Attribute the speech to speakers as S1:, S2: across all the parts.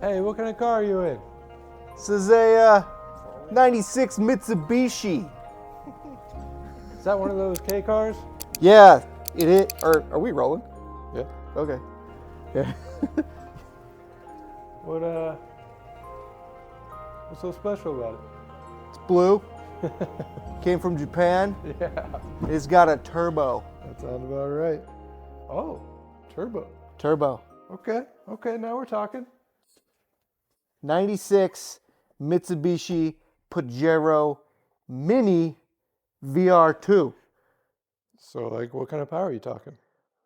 S1: Hey, what kind of car are you in?
S2: This is a 96 Mitsubishi.
S1: Is that one of those K cars?
S2: Yeah, it is. Are we rolling?
S1: Yeah.
S2: Okay. Yeah.
S1: What's so special about
S2: It's blue. Came from Japan.
S1: it? Yeah.
S2: It's got a turbo.
S1: That sounds about right. Oh, turbo.
S2: Turbo.
S1: Okay, now we're talking.
S2: 96 Mitsubishi Pajero Mini VR-II.
S1: So, like, what kind of power are you talking?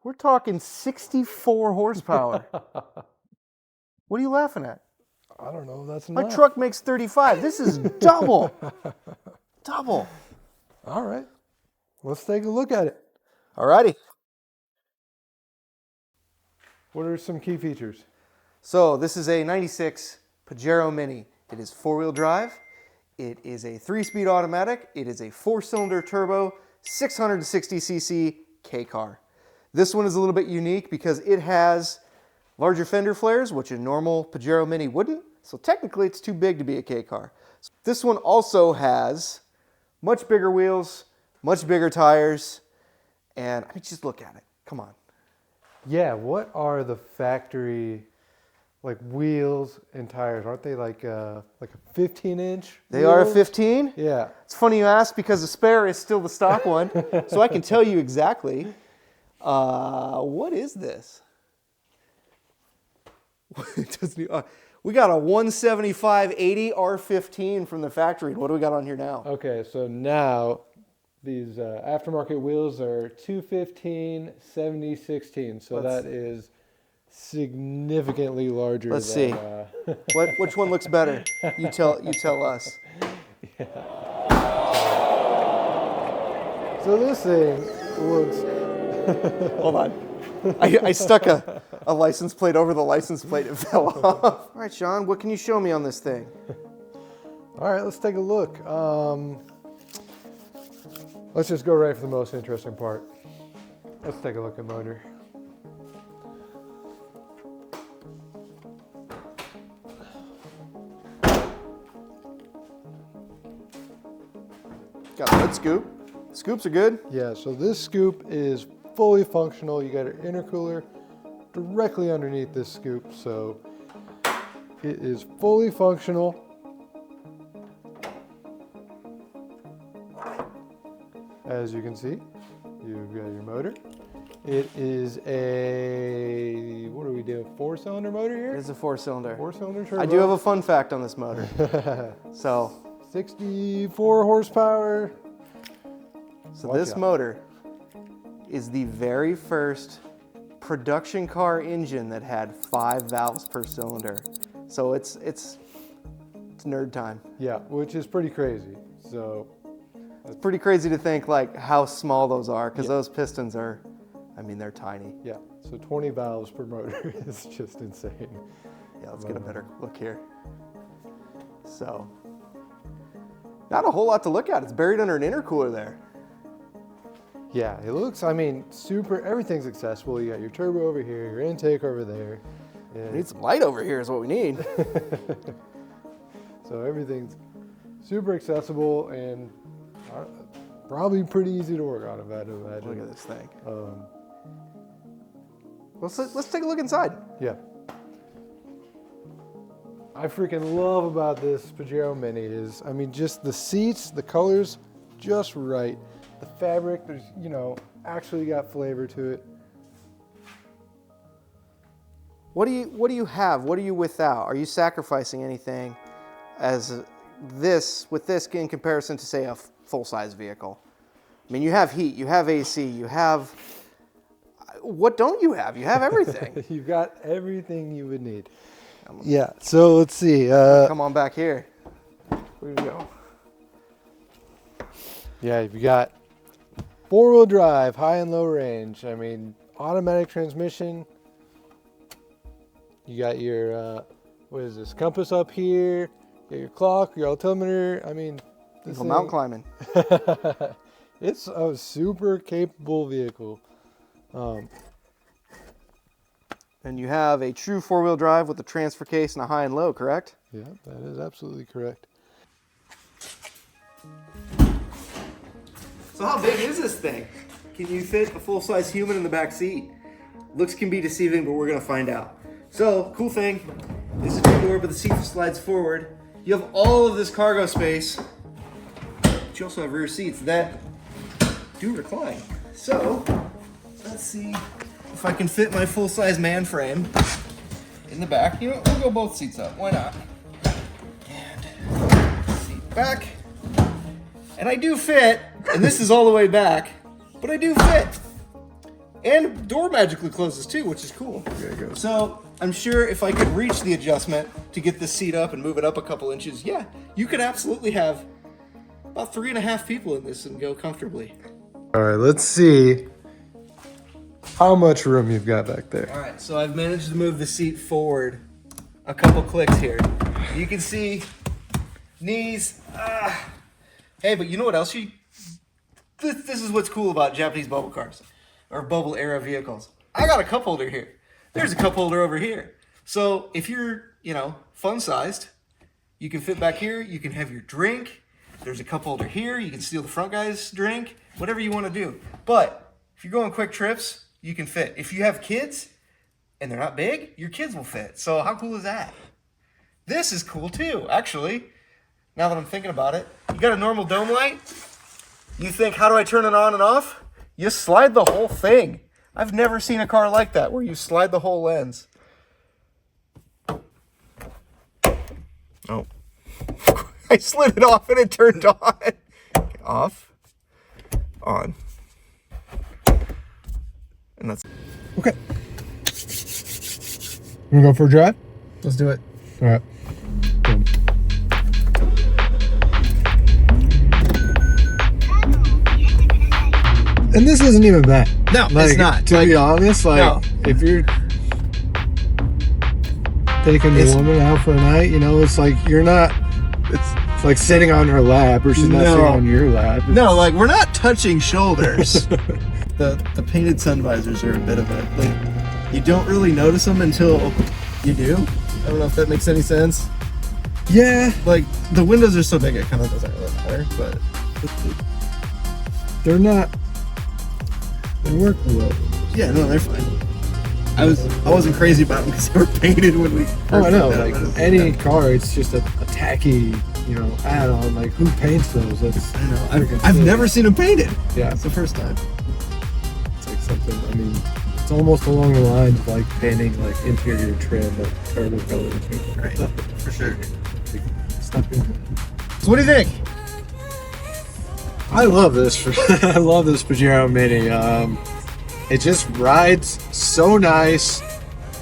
S2: We're talking 64 horsepower. What are you laughing at?
S1: I don't know. That's
S2: My
S1: enough.
S2: truck makes 35. This is double. Double.
S1: All right. Let's take a look at it.
S2: Alrighty.
S1: What are some key features?
S2: So this is a 96 Pajero Mini. It is four-wheel drive. It is a 3-speed automatic. It is a 4-cylinder turbo, 660cc K car. This one is a little bit unique because it has larger fender flares, which a normal Pajero Mini wouldn't. So technically it's too big to be a K car. This one also has much bigger wheels, much bigger tires, and I mean, just look at it. Come on.
S1: Yeah, what are the factory like wheels and tires? Aren't they like a 15-inch?
S2: They are a 15.
S1: Yeah.
S2: It's funny you ask because the spare is still the stock one, so I can tell you exactly. What is this? We got a 175/80 R15 from the factory. What do we got on here now?
S1: Okay, so now these aftermarket wheels are 215 70/16, so that is significantly larger.
S2: Let's
S1: than,
S2: see. Which one looks better? You tell us.
S1: Yeah. So this thing looks.
S2: Hold on. I stuck a license plate over the license plate. It fell off. All right, Sean, what can you show me on this thing?
S1: All right, let's take a look. Let's just go right for the most interesting part. Let's take a look at motor.
S2: Got a lid scoop. Scoops are good.
S1: Yeah, so this scoop is fully functional. You got an intercooler directly underneath this scoop, so it is fully functional. As you can see, you've got your motor. It is a, what are we doing, 4-cylinder motor here?
S2: It's a 4-cylinder.
S1: 4-cylinder turbo.
S2: I do have a fun fact on this motor. So
S1: 64 horsepower.
S2: So this motor is the very first production car engine that had 5 valves per cylinder. So it's nerd time.
S1: Yeah, which is pretty crazy. So
S2: it's pretty crazy to think like how small those are, because those pistons are, I mean, they're tiny.
S1: Yeah, so 20 valves per motor is just insane.
S2: Yeah, let's get a better look here. So, not a whole lot to look at. It's buried under an intercooler there.
S1: Yeah, it looks, I mean, super, everything's accessible. You got your turbo over here, your intake over there.
S2: We need some light over here is what we need.
S1: So everything's super accessible and probably pretty easy to work on, if I had to imagine.
S2: Look at this thing. Let's take a look inside.
S1: Yeah. I freaking love about this Pajero Mini is, I mean, just the seats, the colors, just right. The fabric, there's, you know, actually got flavor to it.
S2: What do you have? What are you without? Are you sacrificing anything as this in comparison to, say, a full-size vehicle? I mean, you have heat, you have AC, you have, what don't you have? You have everything.
S1: You've got everything you would need. Yeah, so let's see.
S2: Come on back here.
S1: Where'd we go? Yeah, you've got 4-wheel drive, high and low range. I mean, automatic transmission. You got your, what is this, compass up here. You got your clock, your altimeter. I mean,
S2: this thing, mountain climbing.
S1: It's a super capable vehicle.
S2: And you have a true four-wheel drive with a transfer case and a high and low, correct?
S1: Yeah, that is absolutely correct.
S2: So how big is this thing? Can you fit a full-size human in the back seat? Looks can be deceiving, but we're gonna find out. So, cool thing, this is a two-door, but the seat slides forward. You have all of this cargo space, but you also have rear seats that do recline. So, let's see if I can fit my full-size man frame in the back. You know what, we'll go both seats up, why not? And seat back. And I do fit, and this is all the way back, but I do fit. And door magically closes too, which is cool.
S1: There you go.
S2: So I'm sure if I could reach the adjustment to get this seat up and move it up a couple inches, yeah, you could absolutely have about 3.5 people in this and go comfortably.
S1: All right, let's see how much room you've got back there.
S2: All right, so I've managed to move the seat forward a couple clicks here. You can see knees. Hey, but you know what else this is what's cool about Japanese bubble cars or bubble era vehicles. I got a cup holder here. There's a cup holder over here. So if you're, fun sized, you can fit back here. You can have your drink. There's a cup holder here. You can steal the front guy's drink, whatever you want to do. But if you're going quick trips, you can fit. If you have kids and they're not big, your kids will fit. So how cool is that? This is cool too, actually. Now that I'm thinking about it, you got a normal dome light. You think, how do I turn it on and off? You slide the whole thing. I've never seen a car like that where you slide the whole lens. Oh. I slid it off and it turned on. Off. On. And that's...
S1: Okay. You wanna go for a drive?
S2: Let's do it.
S1: All right. Boom. And this isn't even bad.
S2: No, it's not.
S1: To be honest, if you're taking the woman out for a night, it's like you're not. It's like sitting on her lap, or she's not sitting on your lap.
S2: No, like we're not touching shoulders. The painted sun visors are a bit of a you don't really notice them until you do. I don't know if that makes any sense.
S1: Yeah,
S2: like the windows are so big it kind of doesn't really matter, but
S1: they're not. They work well.
S2: Yeah, no, they're fine. I wasn't crazy about them because they were painted when we.
S1: Oh, I know. Like any car, it's just a tacky, add-on. Like who paints those? That's
S2: I know. I've never seen them painted.
S1: Yeah,
S2: it's the first time.
S1: It's like something. I mean, it's almost along the lines of like painting like interior trim, but turbo color.
S2: Right. For sure.
S1: Stop doing
S2: So what do you think?
S1: I love this. I love this Pajero Mini. It just rides so nice.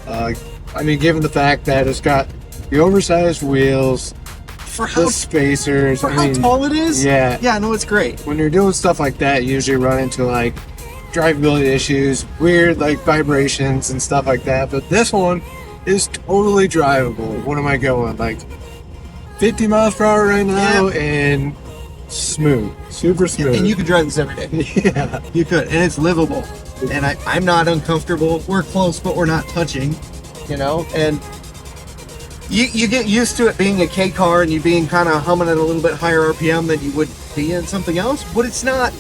S1: I mean, given the fact that it's got the oversized wheels,
S2: for how
S1: the spacers,
S2: how tall it is.
S1: Yeah,
S2: no, it's great.
S1: When you're doing stuff like that, you usually run into like drivability issues, weird like vibrations and stuff like that. But this one is totally drivable. What am I going? Like 50 miles per hour right now, and smooth, super smooth.
S2: And you could drive this every day.
S1: Yeah,
S2: you could, and it's livable. And I'm not uncomfortable. We're close, but we're not touching. And you get used to it being a K car and you being kind of humming at a little bit higher RPM than you would be in something else. But it's not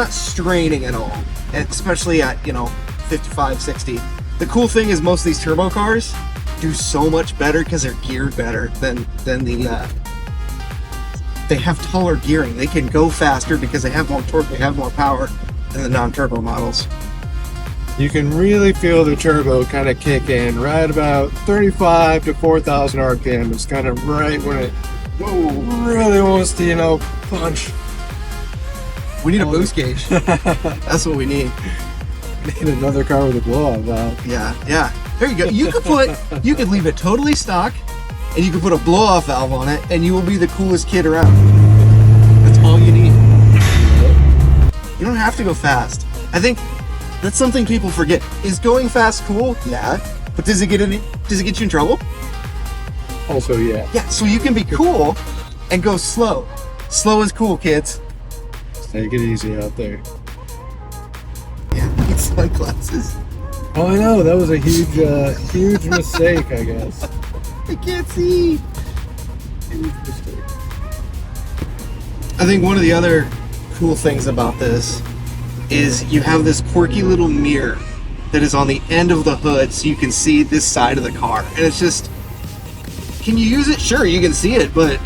S2: straining at all, and especially at 55, 60. The cool thing is most of these turbo cars do so much better because they're geared better than the. They have taller gearing. They can go faster because they have more torque, they have more power than the non-turbo models.
S1: You can really feel the turbo kind of kick in right about 35 to 4,000 RPM. It's kind of right when it really wants to, punch.
S2: We need a boost gauge. That's what we need.
S1: We need another car with a blow-off valve.
S2: Yeah. There you go. You could leave it totally stock, and you can put a blow-off valve on it, and you will be the coolest kid around. That's all you need. You don't have to go fast. I think that's something people forget. Is going fast cool? Yeah. But does it get you in trouble?
S1: Also, yeah.
S2: Yeah, so you can be cool and go slow. Slow is cool, kids.
S1: Take it easy out there.
S2: Yeah, need sunglasses.
S1: Oh, I know. That was a huge mistake, I guess.
S2: I can't see.
S1: Huge mistake.
S2: I think one of the other cool things about this is you have this quirky little mirror that is on the end of the hood so you can see this side of the car. And it's just, can you use it? Sure, you can see it, but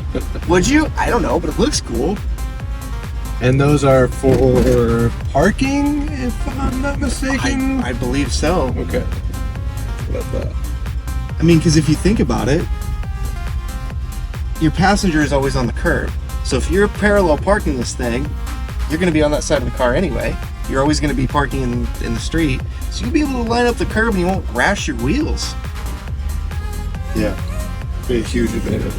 S2: would you? I don't know, but it looks cool.
S1: And those are for parking, if I'm not mistaken?
S2: I believe so.
S1: Okay. What about that?
S2: I mean, because if you think about it, your passenger is always on the curb. So if you're parallel parking this thing, you're going to be on that side of the car anyway. You're always going to be parking in the street. So you'll be able to line up the curb and you won't rash your wheels.
S1: Yeah. Be a huge advantage.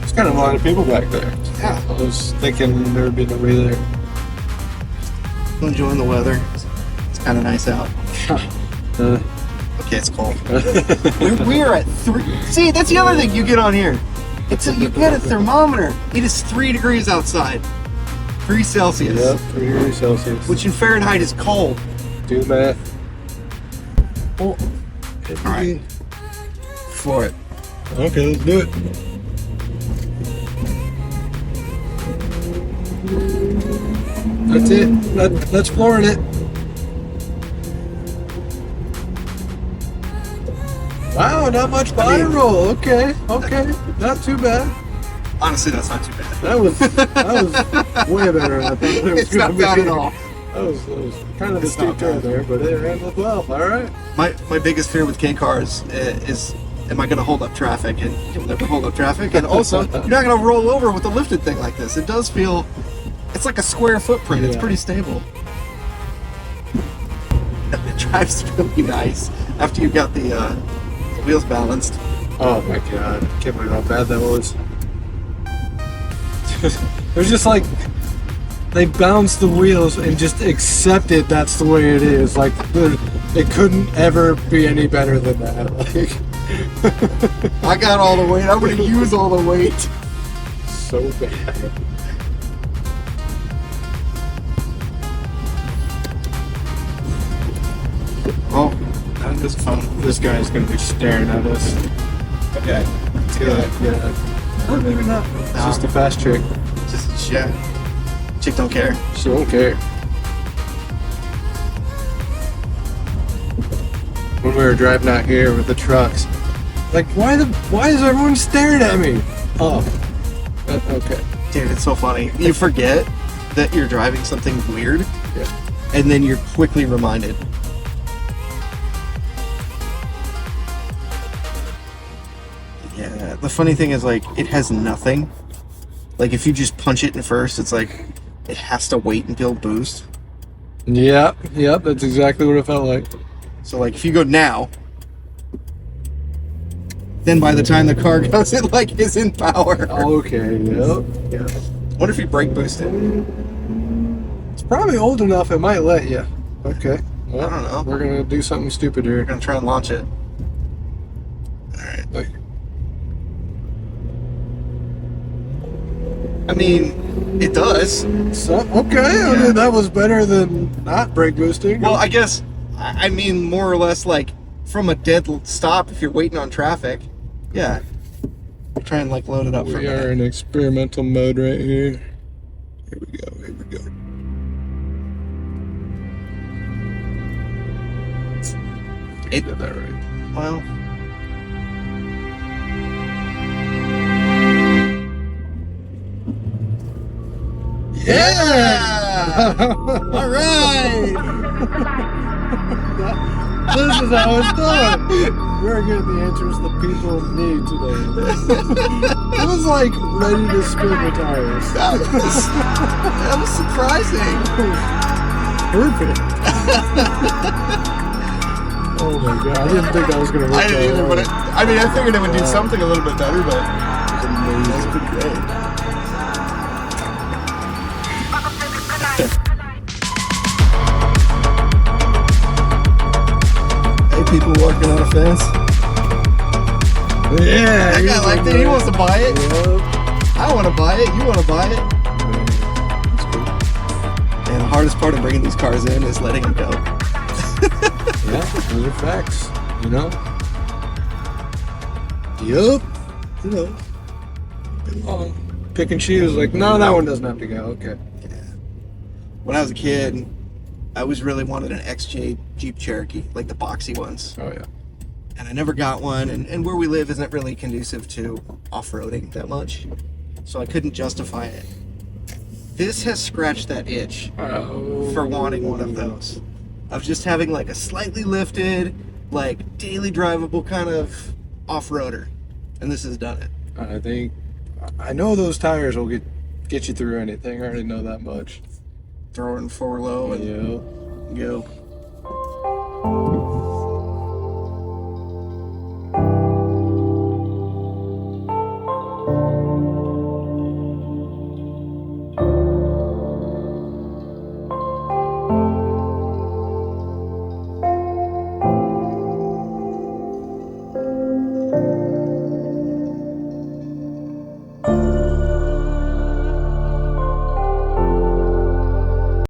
S1: There's kind of a lot of people back there.
S2: Yeah.
S1: I was thinking there would be nobody there.
S2: I'm enjoying the weather. It's kind of nice out. Okay, it's cold. we are at 3. See, that's the other thing you get on here. You get a thermometer. It is 3 degrees outside. 3 Celsius.
S1: Yep, 3 degrees Celsius.
S2: Which in Fahrenheit is cold.
S1: Do math.
S2: Oh. All right. For it.
S1: Okay, let's do it. That's it. That's flooring it. Wow, not much body roll. Okay, not too bad.
S2: Honestly, that's not too bad.
S1: That was way better than I thought it was
S2: It's not bad at all.
S1: That was kind of a steep turn there, but it handled well. All right.
S2: My biggest fear with K cars is am I going to hold up traffic? And you'll never hold up traffic. And also, you're not going to roll over with a lifted thing like this. It does feel, it's like a square footprint. It's pretty stable. It drives really nice after you've got the wheels balanced.
S1: Oh my god, I can't believe how bad that was. It was just like they bounced the wheels and just accepted that's the way it is. Like it couldn't ever be any better than that. Like
S2: I got all the weight. I'm going to use all the weight.
S1: So bad.
S2: Oh, that is fun.
S1: This guy's gonna be staring at us.
S2: Okay. Let's do it.
S1: Yeah. Or maybe not. It's just a fast chick.
S2: Just, yeah. Chick don't care.
S1: She don't care. When we were driving out here with the trucks, like, why is everyone staring at me? Oh, okay.
S2: Dude, it's so funny. You forget that you're driving something weird, and then you're quickly reminded. Yeah, the funny thing is, like, it has nothing. Like, if you just punch it in first, it's like, it has to wait until boost.
S1: Yep, that's exactly what it felt like.
S2: So, like, if you go now, then by the time the car goes, it, like, is in power.
S1: Okay, yep.
S2: Yeah. What if you brake boost it?
S1: It's probably old enough it might let you. Okay. Well,
S2: I don't know.
S1: We're gonna do something stupid here.
S2: We're gonna try and launch it. Alright. I mean, it does.
S1: So, okay, I mean, that was better than not brake boosting.
S2: Well, I guess, I mean, more or less, like, from a dead stop, if you're waiting on traffic, yeah. Try and, like, load it up for a
S1: we are
S2: minute.
S1: in experimental mode right here. Here we go.
S2: It,
S1: Did that right.
S2: well, yeah! All right!
S1: This is how it's done. We're getting the answers that people need today. It was like ready to spin the tires.
S2: That was surprising.
S1: Perfect. Oh my god, I didn't think I was going to work
S2: I didn't either,
S1: that
S2: but
S1: hard.
S2: I mean, I figured it would do something a little bit better, but
S1: It was amazing.
S2: that's pretty great. Hey, people walking on a fence.
S1: Yeah,
S2: That guy liked it. He wants to buy it.
S1: Yep.
S2: I want to buy it. You want to buy it.
S1: That's cool.
S2: hardest part of bringing these cars in is letting them go.
S1: Yeah, those are facts. You know. Yup. You know. Oh, pick and choose. Like, no, that one doesn't have to go. Okay.
S2: Yeah. When I was a kid, I always really wanted an XJ Jeep Cherokee, like the boxy ones.
S1: Oh yeah.
S2: And I never got one, and where we live isn't really conducive to off-roading that much, so I couldn't justify it. This has scratched that itch for wanting one of those. Of just having like a slightly lifted, like daily drivable kind of off-roader. And this has done it.
S1: I know those tires will get you through anything. I already know that much.
S2: Throw it in 4 low and
S1: Yeah.
S2: go.